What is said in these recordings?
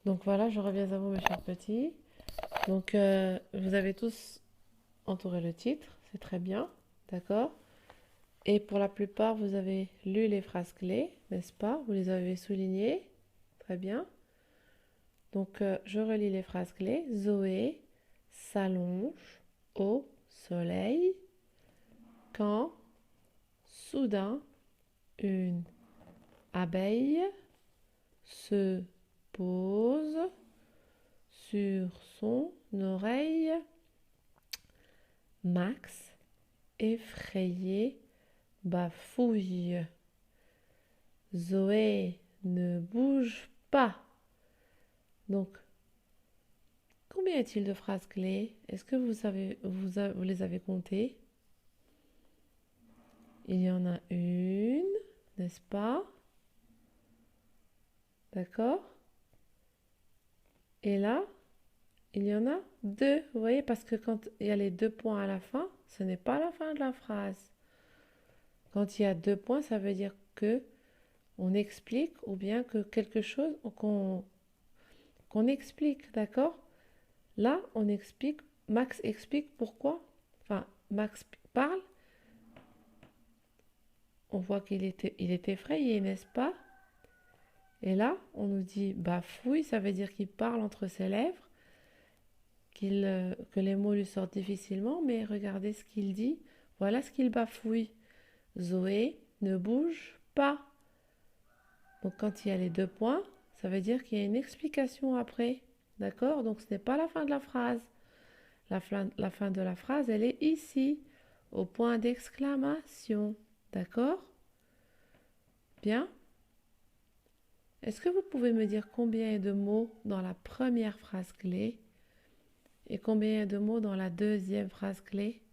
Donc voilà, je reviens à vous, mes chers petits. Donc, vous avez tous entouré le titre, c'est très bien, d'accord? Et pour la plupart, vous avez lu les phrases clés, n'est-ce pas? Vous les avez soulignées, très bien. Donc, je relis les phrases clés. Zoé s'allonge au soleil quand soudain une abeille se pose sur son oreille. Max, effrayé, bafouille. Zoé, ne bouge pas. Donc, combien est-il de phrases clés? Est-ce que vous les avez comptées? Il y en a une, n'est-ce pas? D'accord? Et là, il y en a deux. Vous voyez, parce que quand il y a les deux points à la fin, ce n'est pas la fin de la phrase. Quand il y a deux points, ça veut dire que on explique ou bien que quelque chose qu'on explique, d'accord? Là, on explique, Max explique pourquoi. Enfin, Max parle, on voit il est effrayé, n'est-ce pas? Et là, on nous dit bafouille, ça veut dire qu'il parle entre ses lèvres, que les mots lui sortent difficilement, mais regardez ce qu'il dit. Voilà ce qu'il bafouille. Zoé ne bouge pas. Donc quand il y a les deux points, ça veut dire qu'il y a une explication après. D'accord? Donc ce n'est pas la fin de la phrase. La fin de la phrase, elle est ici, au point d'exclamation. D'accord? Bien. Est-ce que vous pouvez me dire combien il y a de mots dans la première phrase clé et combien il y a de mots dans la deuxième phrase clé?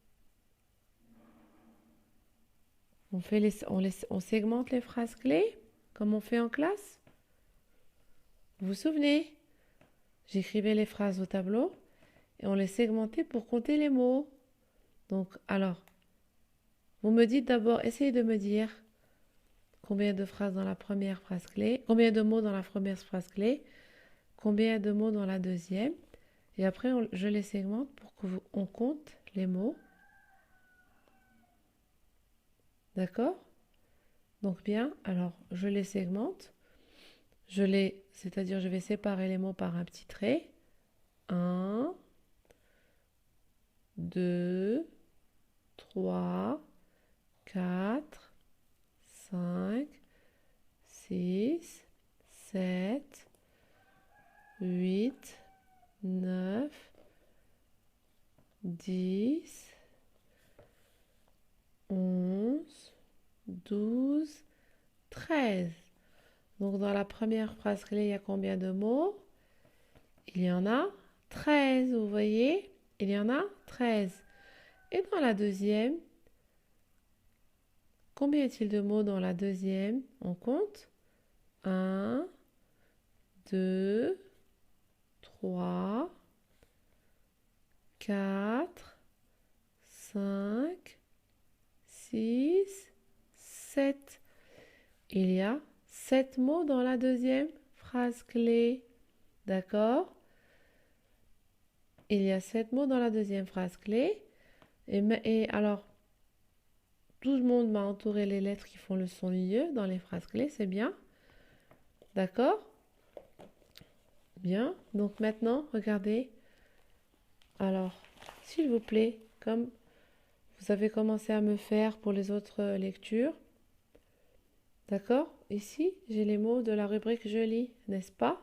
On segmente les phrases clés comme on fait en classe? Vous vous souvenez? J'écrivais les phrases au tableau et on les segmentait pour compter les mots. Donc, alors, vous me dites d'abord, essayez de me dire combien de phrases dans la première phrase clé, combien de mots dans la première phrase clé, combien de mots dans la deuxième. Et après, je les segmente pour qu'on compte les mots. D'accord? Donc bien, alors je les segmente. C'est-à-dire je vais séparer les mots par un petit trait. Un, 2, 3, 4, 5, 6, 7, 8, 9, 10, 11, 12, 13. Donc dans la première phrase clé, il y a combien de mots? Il y en a 13, vous voyez? Il y en a 13. Et dans la deuxième, combien est-il de mots dans la deuxième? On compte. Un, 2, 3, 4, 5, 6, 7. Il y a 7 mots dans la deuxième phrase clé. D'accord? Il y a 7 mots dans la deuxième phrase clé. Et alors, tout le monde m'a entouré les lettres qui font le son IE dans les phrases clés, c'est bien. D'accord? Bien. Donc maintenant, regardez. Alors, s'il vous plaît, comme vous avez commencé à me faire pour les autres lectures, d'accord? Ici, j'ai les mots de la rubrique je lis, n'est-ce pas?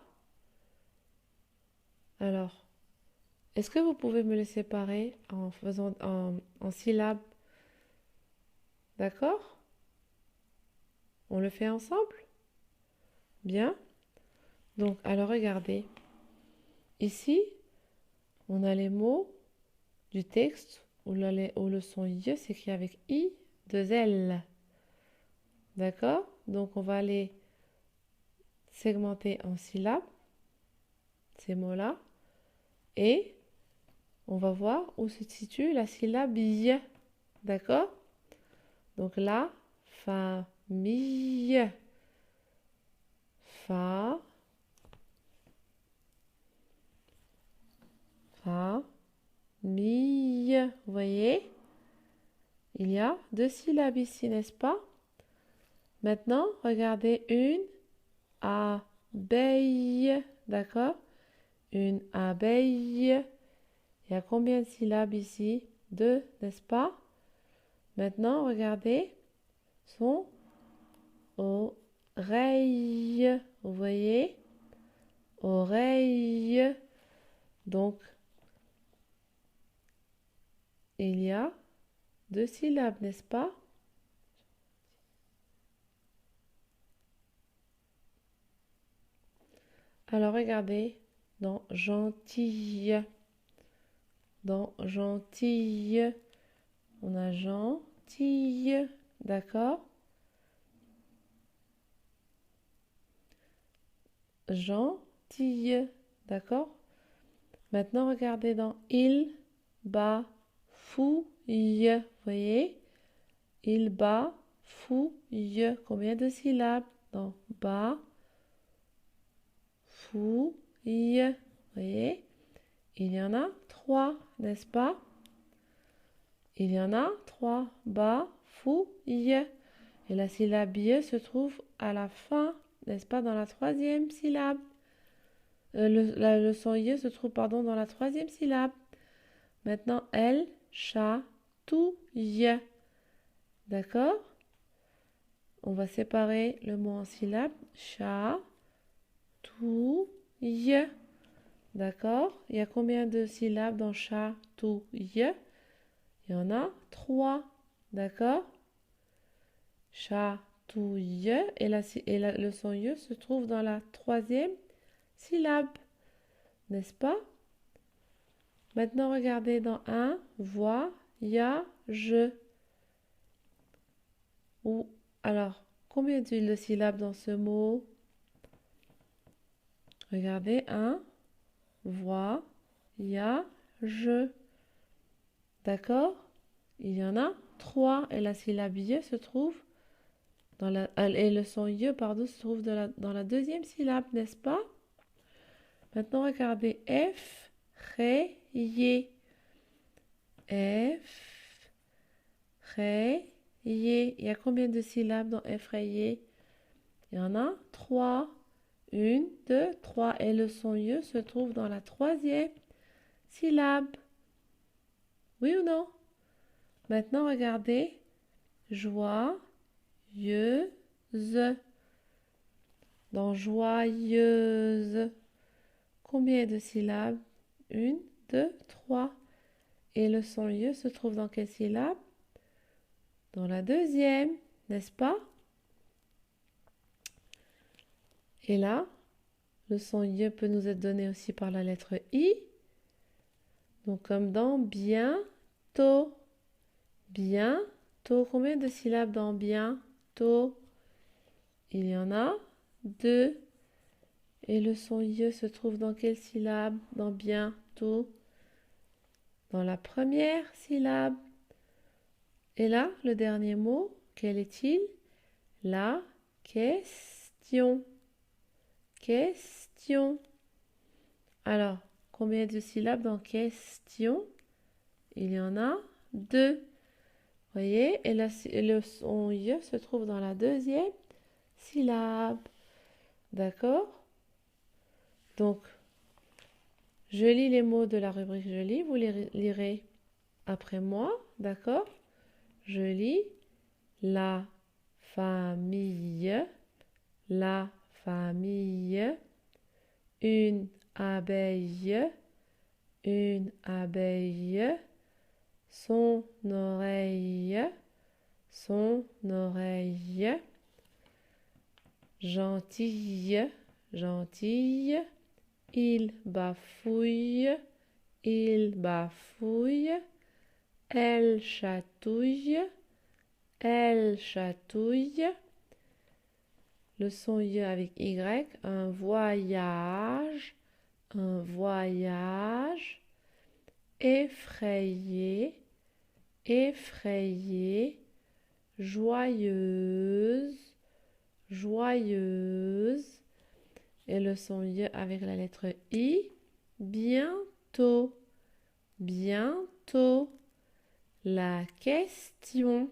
Alors, est-ce que vous pouvez me les séparer en syllabes? D'accord? On le fait ensemble? Bien. Donc, alors regardez. Ici, on a les mots du texte où le son I s'écrit avec I, deux L. D'accord? Donc, on va les segmenter en syllabes, ces mots-là, et on va voir où se situe la syllabe I. D'accord? Donc là, famille, fa, famille. Vous voyez? Il y a deux syllabes ici, n'est-ce pas? Maintenant, regardez une abeille. D'accord? Une abeille. Il y a combien de syllabes ici? Deux, n'est-ce pas? Maintenant, regardez son oreille. Vous voyez? Oreille. Donc, il y a deux syllabes, n'est-ce pas? Alors, regardez dans gentille. Dans gentille, on a gentille, d'accord? Gentille, d'accord? Maintenant, regardez dans il bafouille, vous voyez? Il bafouille. Combien de syllabes dans bafouille? Vous voyez? Il y en a trois, n'est-ce pas? Il y en a trois. Bafouille. Et la syllabe ie se trouve à la fin, n'est-ce pas, dans la troisième syllabe. Le son ie se trouve, pardon, dans la troisième syllabe. Maintenant, elle chatouille. D'accord? On va séparer le mot en syllabes. Chatouille. D'accord? Il y a combien de syllabes dans chatouille? Il y en a trois. D'accord? Chatouille. Et le son ie se trouve dans la troisième syllabe. N'est-ce pas? Maintenant, regardez dans un voyage. Ou alors, combien de syllabes dans ce mot? Regardez, un voyage. D'accord? Il y en a trois. Et la syllabe ie se trouve et le son ie, pardon, se trouve dans la deuxième syllabe, n'est-ce pas? Maintenant, regardez effrayé. Effrayé. Il y a combien de syllabes dans effrayé? Il y en a trois. Une, deux, trois. Et le son ie se trouve dans la troisième syllabe. Oui ou non? Maintenant, regardez. Joyeuse. Dans joyeuse. Combien de syllabes? Une, deux, trois. Et le son ie se trouve dans quelle syllabe? Dans la deuxième, n'est-ce pas? Et là, le son ie peut nous être donné aussi par la lettre i. Donc comme dans bientôt. Bientôt. Combien de syllabes dans bientôt? Il y en a deux. Et le son ie se trouve dans quelle syllabe? Dans bientôt. Dans la première syllabe. Et là, le dernier mot, quel est-il? La question. Question. Alors, combien de syllabes dans question? Il y en a deux. Vous voyez? Et le son ie se trouve dans la deuxième syllabe. D'accord? Donc, je lis les mots de la rubrique je lis. Vous les lirez après moi. D'accord? Je lis la famille, la famille, une abeille, son oreille, gentille, il bafouille, elle chatouille, le son ie avec y, un voyage, effrayé, joyeuse, et le son ie avec la lettre i, bientôt, bientôt. La question.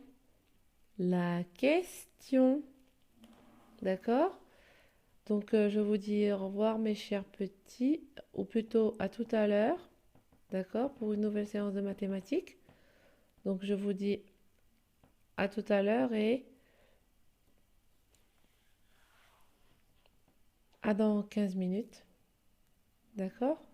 La question. D'accord? Donc, je vous dis au revoir, mes chers petits, ou plutôt à tout à l'heure, d'accord, pour une nouvelle séance de mathématiques. Donc, je vous dis à tout à l'heure et à dans 15 minutes, d'accord?